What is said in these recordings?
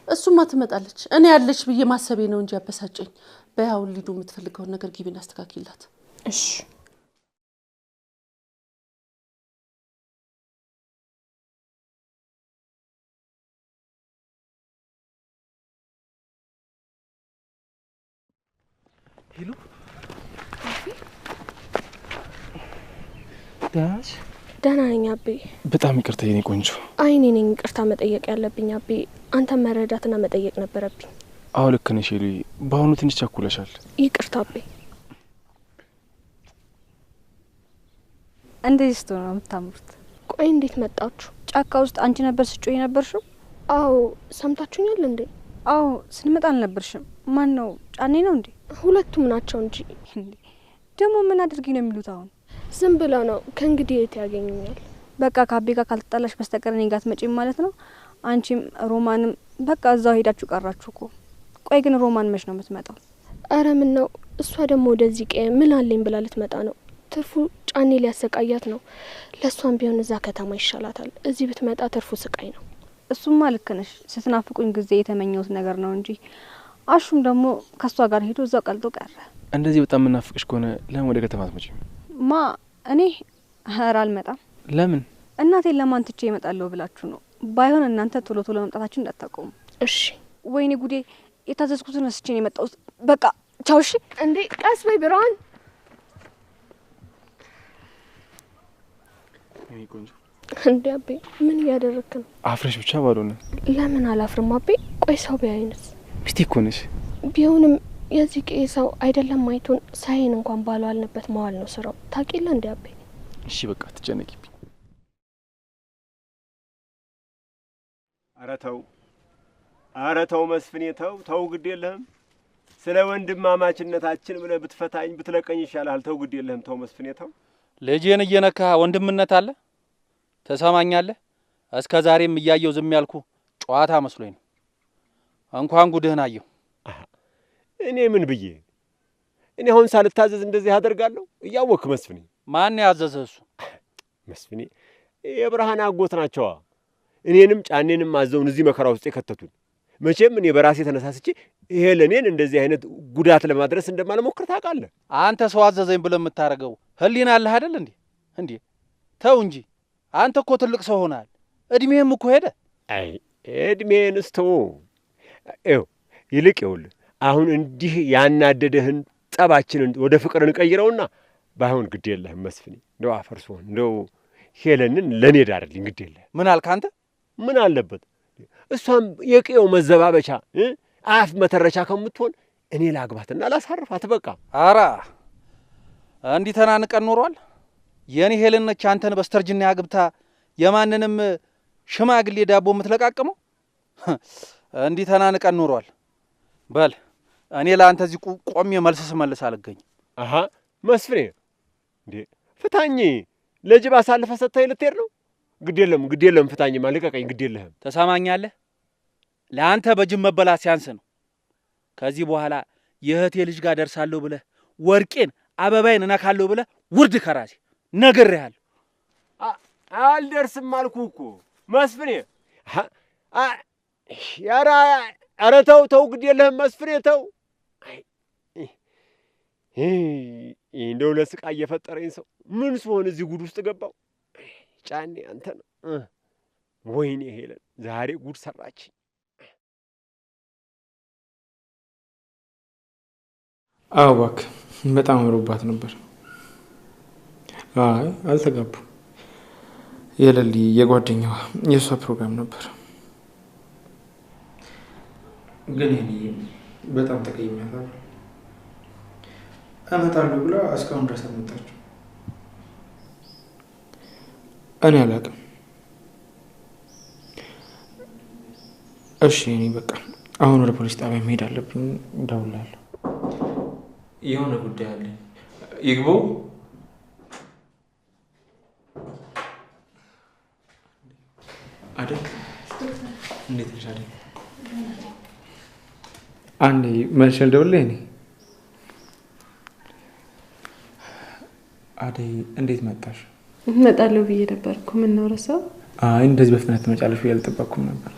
እሱማ ትመጣለች እኔ ያለች ብዬ ማሰቤ ነው እንጂ ያበሳጨኝ በያው ሊዱ የምትፈልገው ነገር ግቢና አስተካክላት እሺ ሄሎ ዳሽ ደህና ነኝ አቤ በጣም ይቅርታ የኔ ቆንጆ አይ እኔ ነኝ ይቅርታ መጠየቅ ያለብኝ አቤ አንተ መረዳትና መጠየቅ ነበረብኝ አዎ ልክ ነሽ ሄሉ በአሁኑ ትንሽ ቸኩለሻል ይቅርታ አቤ እንዴት ነው የምታምሩት ቆይ እንዴት መጣችሁ ጫካ ውስጥ አንቺ ነበር ስጮይ ነበርሽው አዎ ሰምታችሁኛል እንዴ አዎ ስንመጣ አልነበርሽም ማን ነው ጫኔ ነው እንዴ ሁለቱም ናቸው እንጂ ደሞ ምን አድርጊ ነው የሚሉት አሁን ዝም ብለው ነው ከእንግዲህ የት ያገኙኛል በቃ ካቤ ጋር ካልተጣላሽ በስተቀር እኔ ጋር ትመጪም ማለት ነው አንቺም ሮማንም በቃ እዛው ሄዳችሁ ቀራችሁ እኮ ቆይ ግን ሮማን መች ነው የምትመጣው አረ ምን ነው እሷ ደግሞ ወደዚህ ቀይ ምን አለኝ ብላ ልትመጣ ነው ትርፉ ጫኔ ሊያሰቃያት ነው ለሷም ቢሆን እዛ ከተማ ይሻላታል እዚህ ብትመጣ ትርፉ ስቃይ ነው እሱማ ልክ ነሽ ስትናፍቁኝ ጊዜ የተመኘሁት ነገር ነው እንጂ አሹም ደግሞ ከሷ ጋር ሄዶ እዛው ቀልጦ ቀረ እንደዚህ በጣም ምናፍቅሽ ከሆነ ለምን ወደ ከተማ አትመጪም ማ እኔ ኧረ አልመጣም ለምን እናቴን ለማን ትቼ እመጣለሁ ብላችሁ ነው ባይሆን እናንተ ቶሎ ቶሎ መምጣታችሁ እንዳታቆሙ እሺ ወይኔ ጉዴ የታዘዝኩትን ወስጄ ነው የመጣሁት በቃ ቻው እሺ እንዴ ቀስ በይ ብርሃን የኔ ቆንጆ እንዴ አቤ ምን ያደረክ ነው አፍረሽ ብቻ ባልሆነ ለምን አላፍርም አቤ ቆይ ሰው ቢያይንስ ሚስቴ እኮ ነሽ ቢሆንም የዚህ ቀይ ሰው አይደለም ማይቱን ሳይን እንኳን ባሏልንበት መዋል ነው ስራው ታቂለ እንዴ አቤ እሺ በቃ ትጨነቂብኝ ኧረ ተው መስፍኔ ተው ግድ የለህም ስለ ወንድማማችነታችን ብለህ ብትፈታኝ ብትለቀኝ ይሻላል ተው ግድ የለህም ተው መስፍኔ ተው ልጄን እየነካ ወንድምነት አለ ተሰማኛለህ እስከ ዛሬም እያየው ዝም ያልኩ ጨዋታ መስሎኝ ነው እንኳን ጉድህን አየው እኔ ምን ብዬ እኔ አሁን ሳልታዘዝ እንደዚህ አደርጋለሁ እያወክ መስፍኔ ማን ያዘዘህ እሱ መስፍኔ የብርሃን አጎት ናቸው እኔንም ጫኔንም አዘውን እዚህ መከራ ውስጥ የከተቱን መቼም እኔ በራሴ ተነሳስቼ ይሄ ለኔን እንደዚህ አይነት ጉዳት ለማድረስ እንደማልሞክር ታውቃለህ አንተ ሰው አዘዘኝ ብለህ የምታረገው ህሊና አለህ አይደል እንዴ ተው እንጂ አንተ እኮ ትልቅ ሰው ሆናል እድሜህም እኮ ሄደ አይ እድሜንስ ተው ይልቅ ይኸውልህ አሁን እንዲህ ያናደደህን ጠባችንን ወደ ፍቅር እንቀይረውና ባይሆን ግድ የለህም መስፍኔ እንደው አፈርሶን እንደው ሄለንን ለኔ ዳርልኝ ግድ የለህም ምን አልክ አንተ ምን አለበት እሷም የቀየው መዘባበቻ አፍ መተረቻ ከምትሆን እኔ ላግባትና ላሳርፋት በቃ አራ እንዲህ ተናንቀን ኖሯል የኔ ሄለን ነች አንተን በስተርጅና ያግብታ የማንንም ሽማግሌ ዳቦ የምትለቃቀመው እንዲህ ተናንቀን ኖሯል በል እኔ ለአንተ እዚህ ቆሜ መልስ ስመልስ አልገኝ አሃ መስፍኔ እንዴ ፍታኝ ለጅብ አሳልፈ ሰጥተኸኝ ልትሄድ ነው ግድ የለም ፍታኝማ ልቀቀኝ ግድ የለህም ተሰማኛለህ ለአንተ በጅብ መበላት ሲያንስ ነው ከዚህ በኋላ የእህቴ ልጅ ጋር ደርሳለሁ ብለህ ወርቄን አበባይን እነካለሁ ብለህ ውርድ ከራሴ ነግሬሃለሁ አልደርስም አልኩህ እኮ መስፍኔ ኧረ ተው ግድ የለህም መስፍኔ ተው እንደው ለስቃይ እየፈጠረኝ ሰው ምን ስሆን እዚህ ጉድ ውስጥ ገባው ጫኔ አንተ ነው ወይኔ ሄለን ዛሬ ጉድ ሰራች አዎ እባክህ በጣም አምሮባት ነበር አይ አልተጋቡ የለሊ የጓደኛዋ የሷ ፕሮግራም ነበር ግን እኔ በጣም ተቀይሜያታለሁ እመጣለሁ ብላ እስካሁን ድረስ አልመጣችም እኔ አላውቅም እሺ እኔ በቃ አሁን ወደ ፖሊስ ጣቢያ መሄድ አለብኝ እደውላለሁ የሆነ ጉዳይ አለ ይግቡ አይደል እንዴት ነሽ አይደል አንዴ መልሼ ልደውልልህ እኔ አደይ እንዴት መጣሽ እመጣለሁ ብዬ ነበር እኮ ምን ነው ረሳው አይ እንደዚህ በፍጥነት ትመጫለሽ ብዬ አልጠበቅኩም ነበር።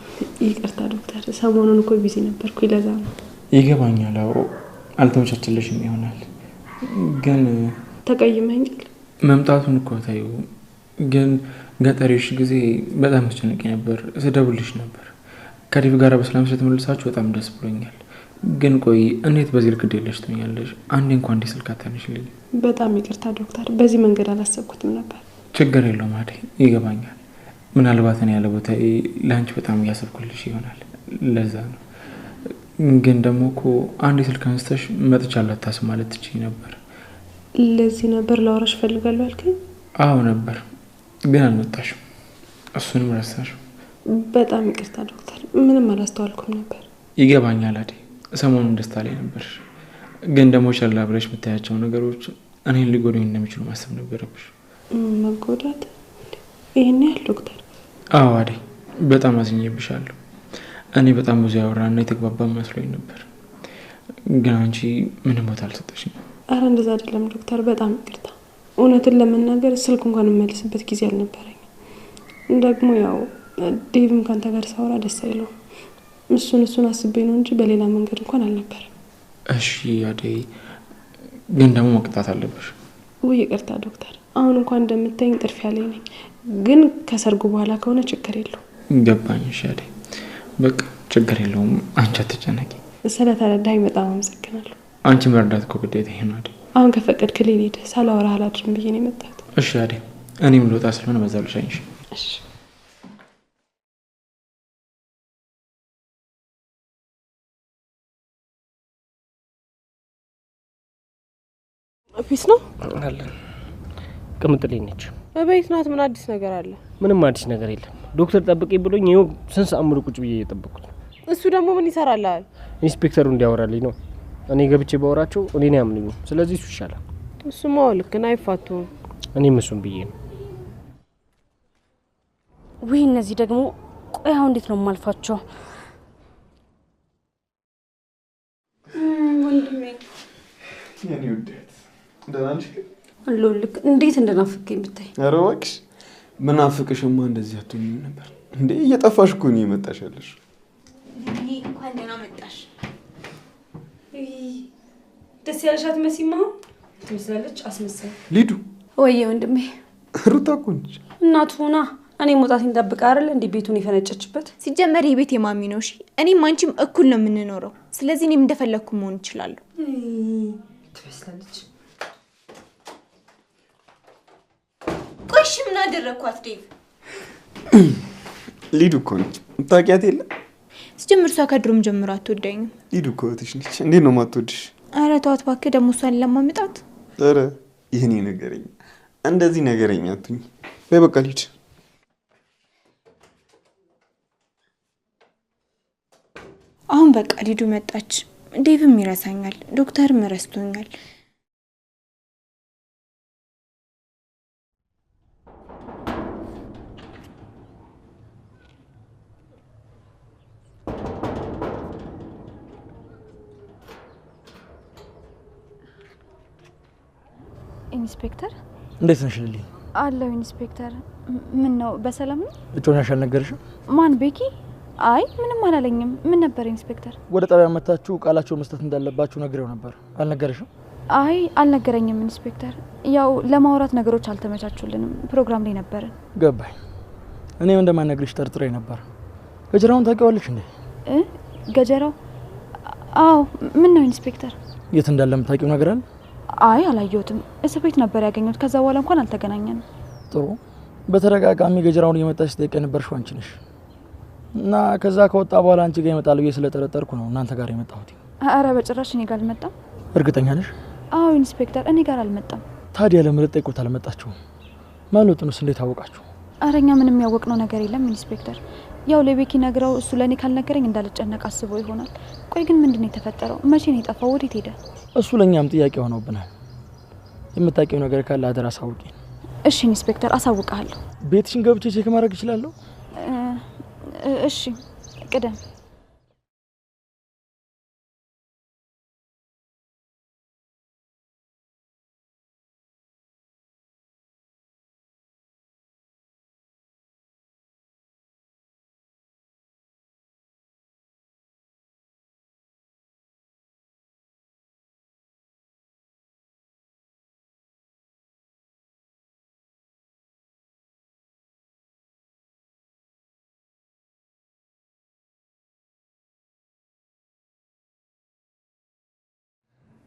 ይቅርታ ዶክተር፣ ሰሞኑን እኮ ቢዚ ነበርኩ ለዛ ነው። ይገባኛል። አዎ አልተመቻችልሽም ይሆናል። ግን ተቀይመኛል። መምጣቱን እኮ ታዩ። ግን ገጠሪሽ ጊዜ በጣም ተጨንቄ ነበር። ስደውልሽ ነበር። ከዲቭ ጋር በሰላም ስለተመለሳችሁ በጣም ደስ ብሎኛል። ግን ቆይ እንዴት በዚህ ልክ ደለሽ ትኛለሽ? አንዴ እንኳን እንዲህ ስልክ አታነሽልኝ። በጣም ይቅርታ ዶክተር፣ በዚህ መንገድ አላሰብኩትም ነበር። ችግር የለውም አዴ፣ ይገባኛል። ምናልባት እኔ ያለ ቦታዬ ለአንቺ በጣም እያሰብኩልሽ ይሆናል። ለዛ ነው። ግን ደግሞ እኮ አንዴ ስልክ አንስተሽ መጥቻለሁ አታስብ ማለት ትችይ ነበር። ለዚህ ነበር ላወራሽ እፈልጋለሁ ያልከኝ? አዎ ነበር፣ ግን አልመጣሽም። እሱንም ረሳሽው። በጣም ይቅርታ ዶክተር፣ ምንም አላስተዋልኩም ነበር። ይገባኛል አዴ፣ ሰሞኑን ደስታ ላይ ነበርሽ። ግን ደግሞ ሸላ ብለሽ የምታያቸው ነገሮች እኔን ሊጎዱኝ እንደሚችሉ ማሰብ ነበረብሽ። መጎዳት? ይህን ያህል ዶክተር? አዎ አዴ፣ በጣም አዝኜብሻለሁ። እኔ በጣም ብዙ ያወራና የተግባባ መስሎኝ ነበር። ግን አንቺ ምንም ቦታ አልሰጠሽኝ። አረ እንደዛ አይደለም ዶክተር፣ በጣም ይቅርታ። እውነቱን ለመናገር ስልክ እንኳን የምመልስበት ጊዜ አልነበረኝም። ደግሞ ያው ዴቭም ካንተ ጋር ሳወራ ደስ አይለውም። እሱን አስቤ ነው እንጂ በሌላ መንገድ እንኳን አልነበረም። እሺ አዴ፣ ግን ደግሞ መቅጣት አለብሽ። ውይ ይቅርታ ዶክተር፣ አሁን እንኳን እንደምታይኝ ጥርፊያ ላይ ነኝ። ግን ከሰርጉ በኋላ ከሆነ ችግር የለውም። ገባኝ። እሺ አዴ፣ በቃ ችግር የለውም። አንቺ አትጨነቂ። ስለተረዳኸኝ በጣም አመሰግናለሁ። አንቺ መርዳት እኮ ግዴታ ይሄ ነው አዴ። አሁን ከፈቀድክልኝ ልሂድ። ሳላወራህ አላድርም ብዬ ነው የመጣሁት። እሺ አዴ፣ እኔም ልወጣ ስለሆነ በዛው ልሻኝሽ። እሺ ፒስ ነው አለን። ቅምጥልኝ ነች። በቤት ናት። ምን አዲስ ነገር አለ? ምንም አዲስ ነገር የለም። ዶክተር ጠብቄ ብሎኝ ይኸው ስንት ሰዓት ሙሉ ቁጭ ብዬ እየጠበቅኩት። እሱ ደግሞ ምን ይሰራልሃል? ኢንስፔክተሩ እንዲያወራልኝ ነው። እኔ ገብቼ ባወራቸው እኔን ያምኑኝ። ስለዚህ እሱ ይሻላል። እሱማ ልክ ነው፣ አይፋቱም። እኔም እሱን ብዬ ነው። ውይ እነዚህ ደግሞ ቆይ አሁን እንዴት ነው የማልፋቸው? ወንድሜ የኔ ውዴት ደህና ነሽ? አለሁልህ። እንዴት እንደናፍቀኝ ብታይ። ኧረ እባክሽ ምናፍቅሽማ እንደዚህ አትሆኝም ነበር እንዴ? እየጠፋሽ እኮ ነው የመጣሻለሽ። እኔ እንኳን ደህና መጣሽ። ደስ ያለሻት መሲማ ትመስላለች። አስመሳይ ሊዱ። ወይዬ ወንድሜ። ሩታ እኮ ነች። እናቱ ሆና እኔ መውጣቴን ጠብቃ አይደል እንዴ ቤቱን የፈነጨችበት? ሲጀመር የቤት የማሚ ነው። እሺ እኔም አንቺም እኩል ነው የምንኖረው። ስለዚህ እኔም እንደፈለኩ መሆን እችላለሁ። ትመስላለች። ቆይሽ ምን አደረኳት ዴቭ? ሊዱ እኮ ነች። ታውቂያት የለ? ሲጀምር እሷ ከድሮም ጀምሮ አትወደኝም። ሊዱ እኮ እህትሽ ነች። እንዴት ነው የማትወድሽ? ኧረ ተዋት እባክህ፣ ደግሞ እሷን ለማምጣት። ኧረ ይሄኔ ነገረኛ፣ እንደዚህ ነገረኛ አትሁኝ። በይ በቃ ልሂድ። አሁን በቃ ሊዱ መጣች። ዴቭም ይረሳኛል፣ ዶክተርም ረስቶኛል። ኢንስፔክተር እንዴት ነሽ ልሊ? አለሁ ኢንስፔክተር። ምን ነው በሰላም ነው? እጮኛሽ አልነገርሽም? ማን ቤኪ? አይ ምንም አላለኝም። ምን ነበር ኢንስፔክተር? ወደ ጣቢያ መታችሁ ቃላቸውን መስጠት እንዳለባችሁ ነግሬው ነበር። አልነገርሽም? አይ አልነገረኝም ኢንስፔክተር። ያው ለማውራት ነገሮች አልተመቻቹልንም፣ ፕሮግራም ላይ ነበርን። ገባኝ። እኔም እንደማነግርሽ ጠርጥሬ ነበር። ገጀራውን ታውቂዋለሽ እንዴ? ገጀራው? አዎ። ምን ነው ኢንስፔክተር? የት እንዳለ የምታውቂው ነገር አለ? አይ አላየሁትም። እስር ቤት ነበር ያገኘሁት። ከዛ በኋላ እንኳን አልተገናኘንም። ጥሩ። በተደጋጋሚ ገጀራውን እየመጣች ስጠይቅ የነበርሽው አንቺ ነሽ እና ከዛ ከወጣ በኋላ አንቺ ጋር ይመጣል ብዬ ስለጠረጠርኩ ነው እናንተ ጋር የመጣሁት። አረ በጭራሽ እኔ ጋር አልመጣም። እርግጠኛ ነሽ? አዎ ኢንስፔክተር፣ እኔ ጋር አልመጣም። ታዲያ ለምን ልትጠይቁት አልመጣችሁም? ማለቱንስ እንዴት አወቃችሁ? አረኛ ምንም ያወቅነው ነገር የለም ኢንስፔክተር። ያው ለቤኪ ነግረው እሱ ለኔ ካልነገረኝ እንዳልጨነቅ አስቦ ይሆናል። ቆይ ግን ምንድነው የተፈጠረው? መቼ ነው የጠፋው? ወዴት ሄደ? እሱ ለኛም ጥያቄ ሆኖብናል። የምታውቂው ነገር ካለ አደራ አሳውቂኝ። እሺ ኢንስፔክተር፣ አሳውቃለሁ። ቤትሽን ገብቼ ቼክ ማድረግ እችላለሁ? እሺ ቅደም።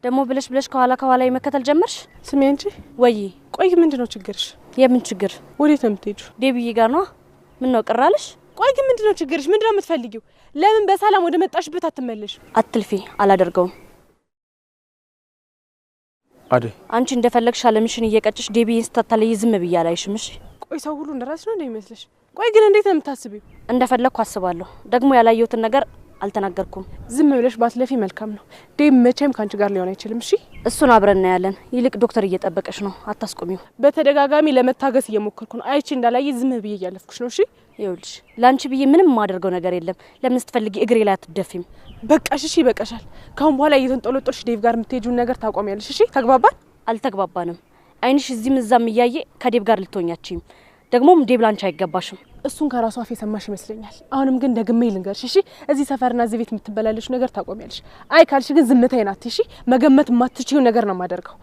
ደሞ ብለሽ ከኋላ የመከተል ጀመርሽ? ስሚ አንቺ ወይ ቆይ ምንድነው ችግርሽ? የምን ችግር? ወዴት ነው የምትሄጂው? ዴብዬ ጋር ነው። ምን ነው ቅራለሽ? ቆይ ምንድነው ችግርሽ? ምንድነው የምትፈልጊው? ለምን በሰላም ወደ መጣሽበት አትመለሽ? አትልፊ፣ አላደርገውም። አደይ አንቺ እንደፈለግሽ አለምሽን እየቀጭሽ ዴብዬን ስታታለይ ዝም ብዬ አላይሽም። እሺ ቆይ ሰው ሁሉ እንደራስሽ ነው እንደሚመስልሽ? ቆይ ግን እንዴት ነው የምታስቢው? እንደፈለግኩ አስባለሁ። ደግሞ ያላየሁትን ነገር አልተናገርኩም። ዝም ብለሽ ባትለፊ መልካም ነው። ዴብ መቼም ካንቺ ጋር ሊሆን አይችልም። እሺ እሱን አብረን እናያለን። ይልቅ ዶክተር እየጠበቀሽ ነው፣ አታስቆሚው። በተደጋጋሚ ለመታገስ እየሞከርኩ ነው። አይቺ እንዳላየ ዝም ብዬ እያለፍኩሽ ነው። እሺ ይኸውልሽ ላንቺ ብዬ ምንም ማደርገው ነገር የለም። ለምን ስትፈልጊ እግሬ ላይ አትደፊም? በቃሽ። እሺ ይበቃሻል። ካሁን በኋላ እየተንጦለጦልሽ ዴብ ጋር የምትሄጂውን ነገር ታቆሚያለሽ። እሺ ተግባባን? አልተግባባንም። አይንሽ እዚህም እዛም እያየ ከዴብ ጋር ልትሆኛችም። ደግሞም ዴብ ላንቺ አይገባሽም። እሱን ከራሷ አፍ የሰማሽ ይመስለኛል። አሁንም ግን ደግሜ ልንገርሽ እሺ፣ እዚህ ሰፈርና እዚህ ቤት የምትበላለሽ ነገር ታቆሚያለሽ። አይ ካልሽ ግን ዝምታዬ ናት። እሺ መገመት የማትችይው ነገር ነው የማደርገው።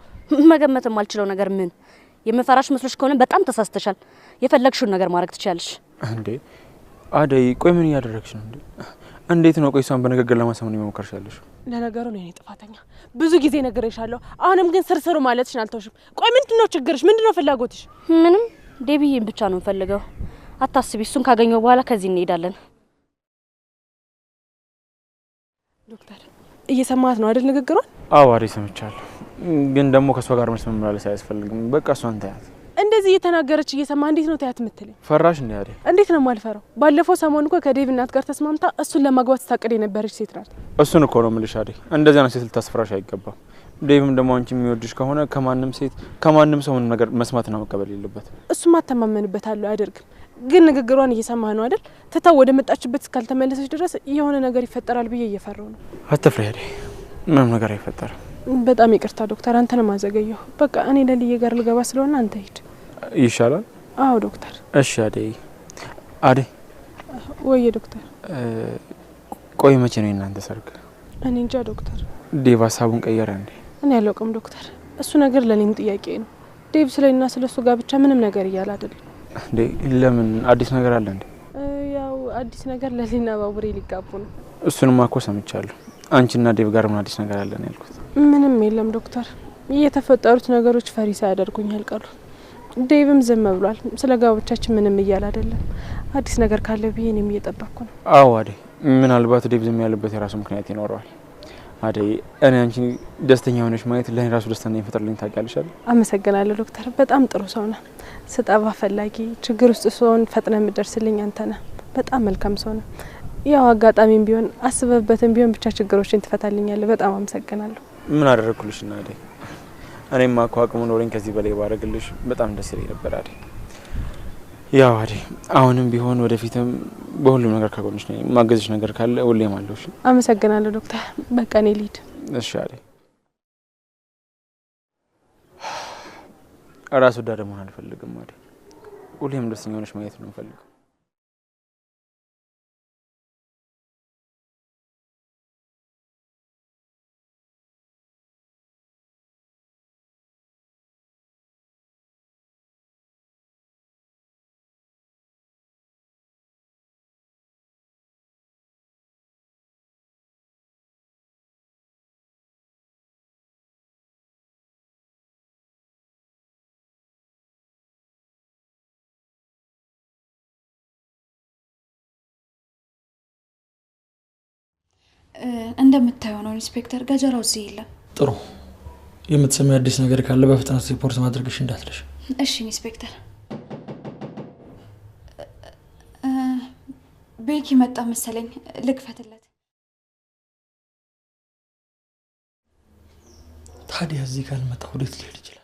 መገመት የማልችለው ነገር ምን? የምፈራሽ መስሎሽ ከሆነ በጣም ተሳስተሻል። የፈለግሽውን ነገር ማድረግ ትችያለሽ። እንዴ አደይ ቆይ ምን እያደረግሽ ነው እንዴ? እንዴት ነው ቆይ እሷን በንግግር ለማሰማን የሞከርሻለሽ? ለነገሩ ነው እኔ ጥፋተኛ። ብዙ ጊዜ ነግሬሻለሁ። አሁንም ግን ስርስሩ ማለትሽን አልተውሽም። ቆይ ምንድነው ችግርሽ? ምንድነው ፍላጎትሽ? ምንም ዴብዬን ብቻ ነው ፈልገው። አታስቢ፣ እሱን ካገኘው በኋላ ከዚህ እንሄዳለን። ዶክተር እየሰማት ነው አይደል ንግግሯን? አዎ አደይ ሰምቻለሁ። ግን ደግሞ ከሷ ጋር መመላለስ አያስፈልግም። በቃ እሷን ታያት። እንደዚህ እየተናገረች እየሰማ እንዴት ነው ታያት የምትለኝ? ፈራሽ እንዴ አደይ? እንዴት ነው ማልፈራው? ባለፈው ሰሞን እኮ ከዴቭ እናት ጋር ተስማምታ እሱን ለማግባት ስታቅድ የነበረች ሴት ናት። እሱን እኮ ነው የምልሽ አደይ። እንደዚያ ነው ሴት ልታስፈራሽ አይገባም። ዴቭም ደግሞ አንቺ የሚወድሽ ከሆነ ከማንም ሰው ምንም ነገር መስማትና መቀበል የለበት። እሱማ አተማመንበታለሁ አያደርግም። ግን ንግግሯን እየሰማህ ነው አይደል? ትታው ወደ መጣችበት እስካልተመለሰች ድረስ የሆነ ነገር ይፈጠራል ብዬ እየፈራው ነው። አትፍሪ አደይ፣ ምንም ነገር አይፈጠርም። በጣም ይቅርታ ዶክተር፣ አንተንም አዘገየሁ። በቃ እኔ ለልዬ ጋር ልገባ ስለሆነ አንተ ሂድ ይሻላል። አዎ ዶክተር። እሺ አደይ። አደይ ወይ ዶክተር። ቆይ መቼ ነው እናንተ ሰርግ? እኔ እንጃ ዶክተር። ዴቭ ሀሳቡን ቀየረ እንዴ? እኔ አላውቅም ዶክተር። እሱ ነገር ለኔም ጥያቄ ነው። ዴቭ ስለኔና ስለሱ ጋር ብቻ ምንም ነገር እያለ አይደለም እንዴ? ለምን አዲስ ነገር አለ እንዴ? ያው አዲስ ነገር ለሊና ባቡሬ ሊጋቡ ነው። እሱንማ እኮ ሰምቻለሁ። አንቺና ዴቭ ጋር ምን አዲስ ነገር አለ ነው ያልኩት? ምንም የለም ዶክተር። የተፈጠሩት ነገሮች ፈሪ ሳያደርጉኝ አልቀሩ። ዴቭም ዝም ብሏል። ስለ ጋብቻችን ምንም እያለ አይደለም። አዲስ ነገር ካለ ብዬ እኔም እየጠበቅኩ ነው። አዎ አደይ፣ ምናልባት ዴቭ ዝም ያለበት የራሱ ምክንያት ይኖረዋል። አደይ፣ እኔ አንቺ ደስተኛ ሆነሽ ማየት ለኔ ራሱ ደስታና ይፈጥርልኝ ታውቂያለሽ አይደል? አመሰግናለሁ ዶክተር። በጣም ጥሩ ሰው ነህ። ስጠባ ፈላጊ፣ ችግር ውስጥ ስሆን ፈጥነህ የምትደርስልኝ አንተ ነህ። በጣም መልካም ሰው ነህ። ያው አጋጣሚም ቢሆን አስበበትም ቢሆን ብቻ ችግሮችን ትፈታልኛለህ። በጣም አመሰግናለሁ። ምን አደረኩልሽ እና አደይ? እኔማ እኮ አቅሙ ኖረኝ ከዚህ በላይ ባረግልሽ በጣም ደስ ይለኝ ነበር አደይ። ያው አደይ አሁንም ቢሆን ወደፊትም በሁሉም ነገር ከጎንሽ ነኝ። ማገዝሽ ነገር ካለ ሁሌም አለሁሽ። አመሰግናለሁ ዶክተር። በቃ እኔ ልሂድ። እሺ አደይ። ራስ ወዳድ መሆን አልፈልግም አደይ። ሁሌም ደስተኛ ሆነሽ ማየት ነው የምፈልገው። እንደምታየው ነው ኢንስፔክተር፣ ገጀራው እዚህ የለም። ጥሩ። የምትሰሚው አዲስ ነገር ካለ በፍጥነት ሪፖርት ማድረግሽ እንዳትለሽ። እሺ ኢንስፔክተር። ቤኪ መጣ መሰለኝ፣ ልክፈትለት። ታዲያ እዚህ ካልመጣ ወዴት ሊሄድ ይችላል?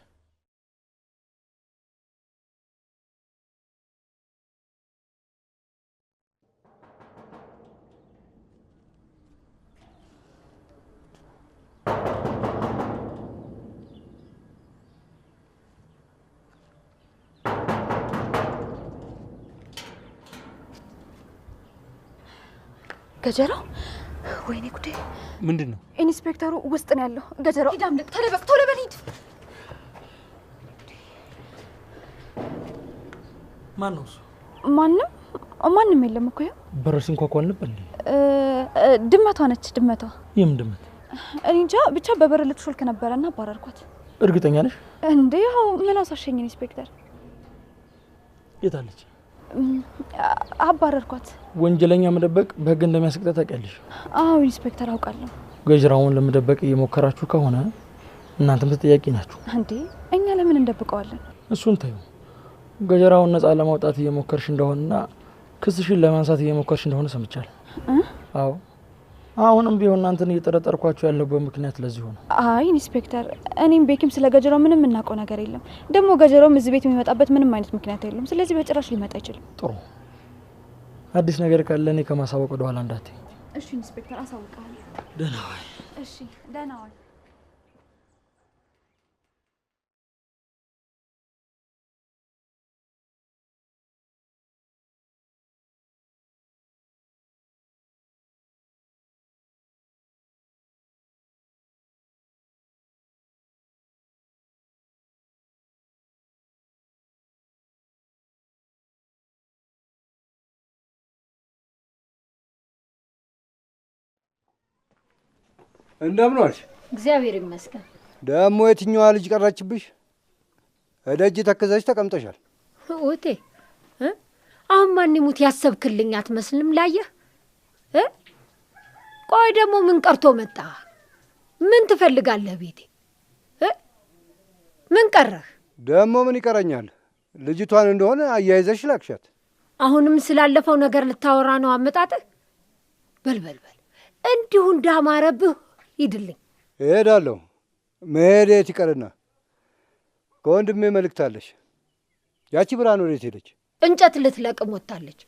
ገጀራው፣ ወይኔ ጉዴ! ምንድነው? ኢንስፔክተሩ ውስጥ ነው ያለው። ገጀራው ሂድ አምልጥ፣ ተለበቅ፣ ቶሎ በል ሂድ። ማን ነው እሱ? ማንም የለም እኮ። ያው በር ሲንኳኳ ነበር እንዴ? ድመቷ ነች። ድመቷ? የምን ድመት? እኔ እንጃ ብቻ በበር ልትሾልክ ነበረና አባረርኳት። እርግጠኛ ነሽ እንዴ? ያው ምን አሳሸኝ ኢንስፔክተር። የታለች? አባረርኳት። ወንጀለኛ መደበቅ በህግ እንደሚያስቀጣ ታውቂያለሽ? አዎ ኢንስፔክተር አውቃለሁ። ገጀራውን ለመደበቅ እየሞከራችሁ ከሆነ እናንተም ተጠያቂ ናችሁ። እንዴ እኛ ለምን እንደብቀዋለን? እሱን ታዩ። ገጀራውን ነፃ ለማውጣት እየሞከርሽ እንደሆነና ክስሽን ለማንሳት እየሞከርሽ እንደሆነ ሰምቻለሁ። አዎ አሁንም ቢሆን እናንተን እየጠረጠርኳችሁ ያለበት ምክንያት ለዚህ ሆነ። አይ ኢንስፔክተር፣ እኔም ቤኪም ስለ ገጀራው ምንም እናውቀው ነገር የለም። ደግሞ ገጀራውም እዚህ ቤት የሚመጣበት ምንም አይነት ምክንያት የለም። ስለዚህ በጭራሽ ሊመጣ አይችልም። ጥሩ። አዲስ ነገር ካለ እኔ ከማሳወቅ ወደ ኋላ እንዳትይ። እሺ ኢንስፔክተር፣ አሳውቃለሁ። ደህና ዋይ። እሺ ደህና ዋይ። እንደምን ዋልሽ? እግዚአብሔር ይመስገን። ደግሞ የትኛዋ ልጅ ቀረችብሽ? እደጅ ተከዘሽ ተቀምጠሻል። እቴ አሁን ማን ይሙት ያሰብክልኝ አትመስልም። ላየህ ቆይ ደግሞ ምን ቀርቶ መጣ? ምን ትፈልጋለህ ቤቴ? ምን ቀረህ? ደግሞ ምን ይቀረኛል? ልጅቷን እንደሆነ አያይዘሽ ላክሻት። አሁንም ስላለፈው ነገር ልታወራ ነው አመጣጥህ? በልበልበል እንዲሁ እንዳማረብህ ሂድልኝ። እሄዳለሁ። መሄድ የት ይቀርና ከወንድሜ መልእክት አለሽ። ያቺ ብርሃን ወዴት ሄደች? እንጨት ልትለቅም ወጥታለች።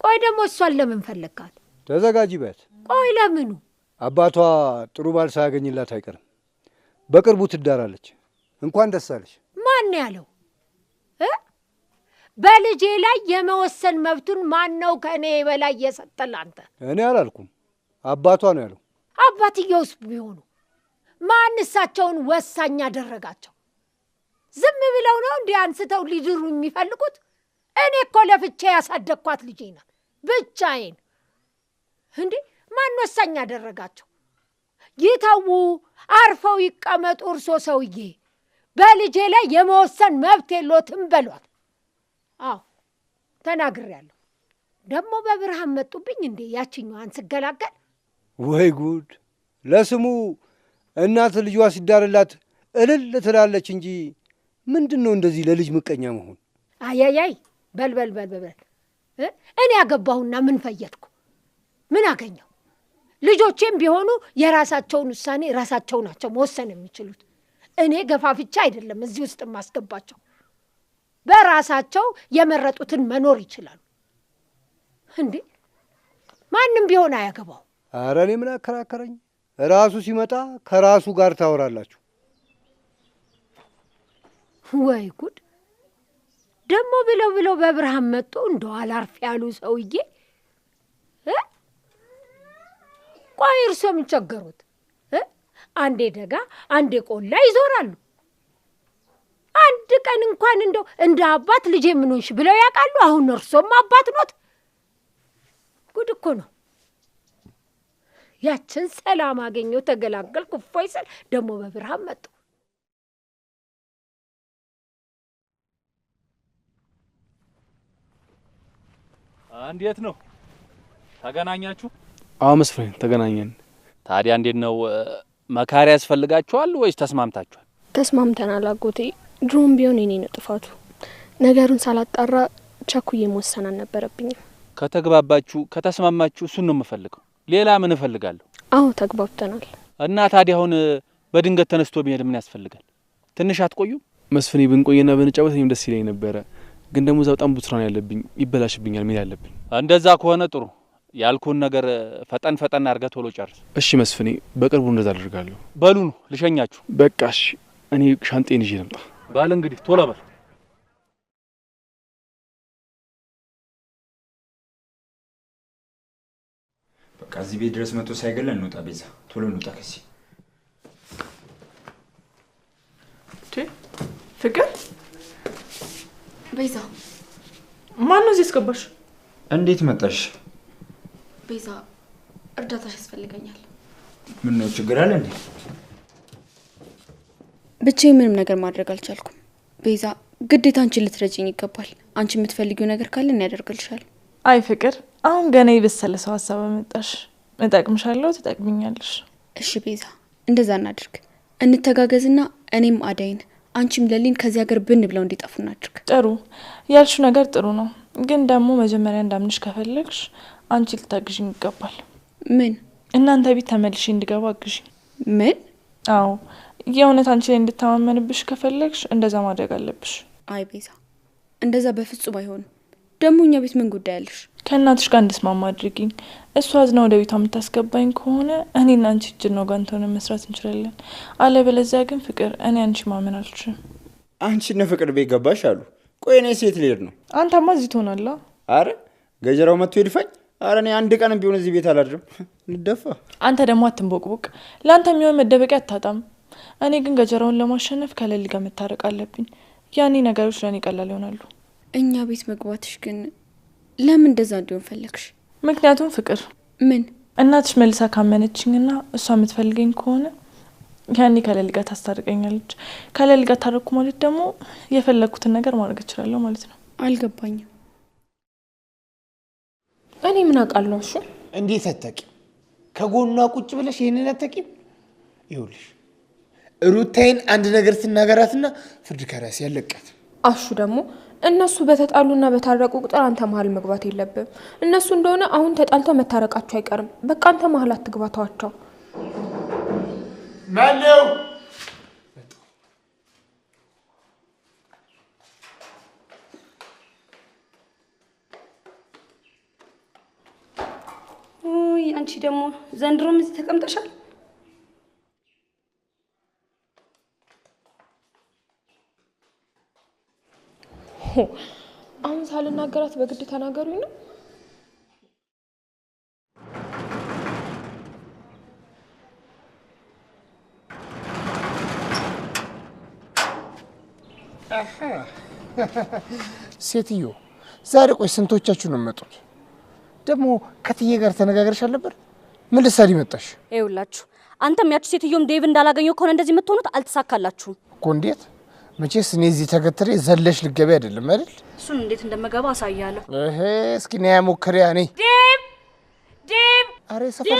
ቆይ ደግሞ እሷን ለምን ፈለግካት? ተዘጋጂበት። ቆይ ለምኑ? አባቷ ጥሩ ባል ሳያገኝላት አይቀርም። በቅርቡ ትዳራለች። እንኳን ደስ አለሽ። ማን ያለው? በልጄ ላይ የመወሰን መብቱን ማን ነው ከእኔ በላይ የሰጠል? አንተ? እኔ አላልኩም፣ አባቷ ነው ያለው። አባትየውስ ቢሆኑ ማን እሳቸውን ወሳኝ አደረጋቸው? ዝም ብለው ነው እንዲህ አንስተው ሊድሩ የሚፈልጉት? እኔ እኮ ለፍቼ ያሳደግኳት ልጄ ናት፣ ብቻዬን። እንዴ ማን ወሳኝ አደረጋቸው? ይተዉ፣ አርፈው ይቀመጡ። እርሶ ሰውዬ በልጄ ላይ የመወሰን መብት የሎትም በሏት። አዎ ተናግሬያለሁ። ደግሞ በብርሃን መጡብኝ እንዴ ያችኛዋን ስገላገል። ወይ ጉድ! ለስሙ እናት ልጇ ሲዳርላት እልል ትላለች እንጂ ምንድን ነው እንደዚህ ለልጅ ምቀኛ መሆን? አያያይ በልበልበልበል። እኔ ያገባሁና ምን ፈየድኩ? ምን አገኘው? ልጆቼም ቢሆኑ የራሳቸውን ውሳኔ ራሳቸው ናቸው መወሰን የሚችሉት። እኔ ገፋፍቻ አይደለም እዚህ ውስጥ የማስገባቸው። በራሳቸው የመረጡትን መኖር ይችላሉ። እንዴ ማንም ቢሆን አያገባው። ኧረ እኔ ምን አከራከረኝ? ራሱ ሲመጣ ከራሱ ጋር ታወራላችሁ። ወይ ጉድ! ደግሞ ብለው በብርሃን መጡ። እንደው አላርፍ ያሉ ሰውዬ። ቆይ እርሶ ምን ቸገሩት? አንዴ ደጋ አንዴ ቆላ ይዞራሉ። አንድ ቀን እንኳን እንደው እንደ አባት ልጄ ምን ሆንሽ ብለው ያውቃሉ? አሁን እርሶም አባት ኖት። ጉድ እኮ ነው። ያችን ሰላም አገኘው ተገላገልኩ እፎይ ስል ደግሞ በብርሃን መጡ። እንዴት ነው ተገናኛችሁ? አዎ መስፍን ተገናኘን። ታዲያ እንዴት ነው መካሪ ያስፈልጋችኋል ወይስ ተስማምታችኋል? ተስማምተናል አጎቴ። ድሮም ቢሆን እኔ ነው ጥፋቱ። ነገሩን ሳላጣራ ቸኩዬ መወሰን አልነበረብኝም። ከተግባባችሁ ከተስማማችሁ እሱን ነው የምፈልገው። ሌላ ምን እፈልጋለሁ? አዎ ተግባብተናል። እና ታዲያ አሁን በድንገት ተነስቶ ቢሄድ ምን ያስፈልጋል? ትንሽ አትቆዩም? መስፍኔ ብንቆይና ብንጫወት እኔም ደስ ይለኝ ነበረ፣ ግን ደግሞ እዛ በጣም ብዙ ስራ ነው ያለብኝ፣ ይበላሽብኛል። ምን ያለብኝ? እንደዛ ከሆነ ጥሩ፣ ያልኩን ነገር ፈጠን አድርገህ ቶሎ ጨርስ። እሺ መስፍኔ፣ በቅርቡ እንደዛ አደርጋለሁ። በሉ ነው ልሸኛችሁ። በቃ እሺ፣ እኔ ሻንጤን ይዤ ልምጣ። ባል እንግዲህ ቶሎ በል። በቃ እዚህ ቤት ድረስ መጥቶ ሳይገለን እንውጣ። ቤዛ ቶሎ እንውጣ ከዚህ። ፍቅር ቤዛ፣ ማን ነው እዚህ ያስገባሽ? እንዴት መጣሽ? ቤዛ፣ እርዳታሽ ያስፈልገኛል። ምን ነው ችግር አለ እንዴ? ብቻዬን ምንም ነገር ማድረግ አልቻልኩም። ቤዛ ግዴታ አንቺ ልትረጂኝ ይገባል። አንቺ የምትፈልጊው ነገር ካለ እኔ ያደርግልሻለሁ። አይ ፍቅር፣ አሁን ገና የበሰለ ሰው ሀሳብ አመጣሽ። እጠቅምሻለሁ፣ ትጠቅሚኛለሽ። እሺ ቤዛ እንደዛ እናድርግ። እንተጋገዝና እኔም አዳይን አንቺም ለሊን ከዚህ ሀገር ብን ብለው እንዲጠፉ እናድርግ። ጥሩ ያልሽው ነገር ጥሩ ነው፣ ግን ደግሞ መጀመሪያ እንዳምንሽ ከፈለግሽ አንቺ ልታግዥኝ ይገባል። ምን? እናንተ ቤት ተመልሼ እንድገባ አግዥኝ። ምን? አዎ የእውነት አንቺ ላይ እንድታማመንብሽ ከፈለግሽ እንደዛ ማድረግ አለብሽ። አይ ቤዛ እንደዛ በፍጹም አይሆንም። ደግሞ እኛ ቤት ምን ጉዳይ አለሽ? ከእናትሽ ጋር እንድስማማ አድርጊኝ። እሷ አዝና ወደ ቤቷ የምታስገባኝ ከሆነ እኔና አንቺ እጅና ጓንት ሆነን መስራት እንችላለን። አለበለዚያ ግን ፍቅር እኔ አንቺ ማመን አልችልም። አንቺና ፍቅር ቤት ገባሽ አሉ። ቆይ እኔ ሴት ልሄድ ነው። አንተማ እዚህ ትሆናለህ። አረ ገጀራው መጥቶ ይድፋኝ። አረ እኔ አንድ ቀንም ቢሆን እዚህ ቤት አላድርም። እንደፋ። አንተ ደግሞ አትንቦቅቦቅ። ለአንተ የሚሆን መደበቂያ አታጣም። እኔ ግን ገጀራውን ለማሸነፍ ከሌሊ ጋር መታረቅ አለብኝ። ያኔ ነገሮች ለእኔ ቀላል ይሆናሉ። እኛ ቤት መግባትሽ ግን ለምን እንደዛ እንዲሆን ፈለግሽ? ምክንያቱም ፍቅር ምን? እናትሽ መልሳ ካመነችኝና እሷ የምትፈልገኝ ከሆነ ያኔ ከሌሊ ጋር ታስታርቀኛለች። ከሌሊ ጋር ታረኩ ማለት ደግሞ የፈለግኩትን ነገር ማድረግ እችላለሁ ማለት ነው። አልገባኝም። እኔ ምን አውቃለሁ? እሺ እንዴት አታውቂም? ከጎኗ ቁጭ ብለሽ ይሄንን አታውቂም? ይኸውልሽ ሩታይን አንድ ነገር ትናገራትና ፍርድ ከራስ ያለቀት። አሹ ደግሞ እነሱ በተጣሉና በታረቁ ቁጥር አንተ መሀል መግባት የለብም። እነሱ እንደሆነ አሁን ተጣልተው መታረቃቸው አይቀርም። በቃ አንተ መሀል አትግባታቸው። ማነው? ኦይ አንቺ ደግሞ ዘንድሮም እዚህ ተቀምጠሻል? አሁን ሳልናገራት በግድ ተናገሩኝ ነው? ሴትዮ ዛሬ ቆይ ስንቶቻችሁ ነው መጡት? ደግሞ ከትዬ ጋር ተነጋግረሻል ነበር? ምን ልትሰሪ መጣሽ? ይኸውላችሁ አንተም ያቺ ሴትዮም ዴቭ እንዳላገኘው ከሆነ እንደዚህ የምትሆኑት አልተሳካላችሁም እኮ። እንዴት? መቼስ እኔ እዚህ ተገትሬ ዘለሽ ልገቢ አይደለም አይደል? እሱን እንዴት እንደምገባ አሳያለሁ። እስኪ ነያ ሞክሪያ። እኔ ዴቭ አሬ ሰፈር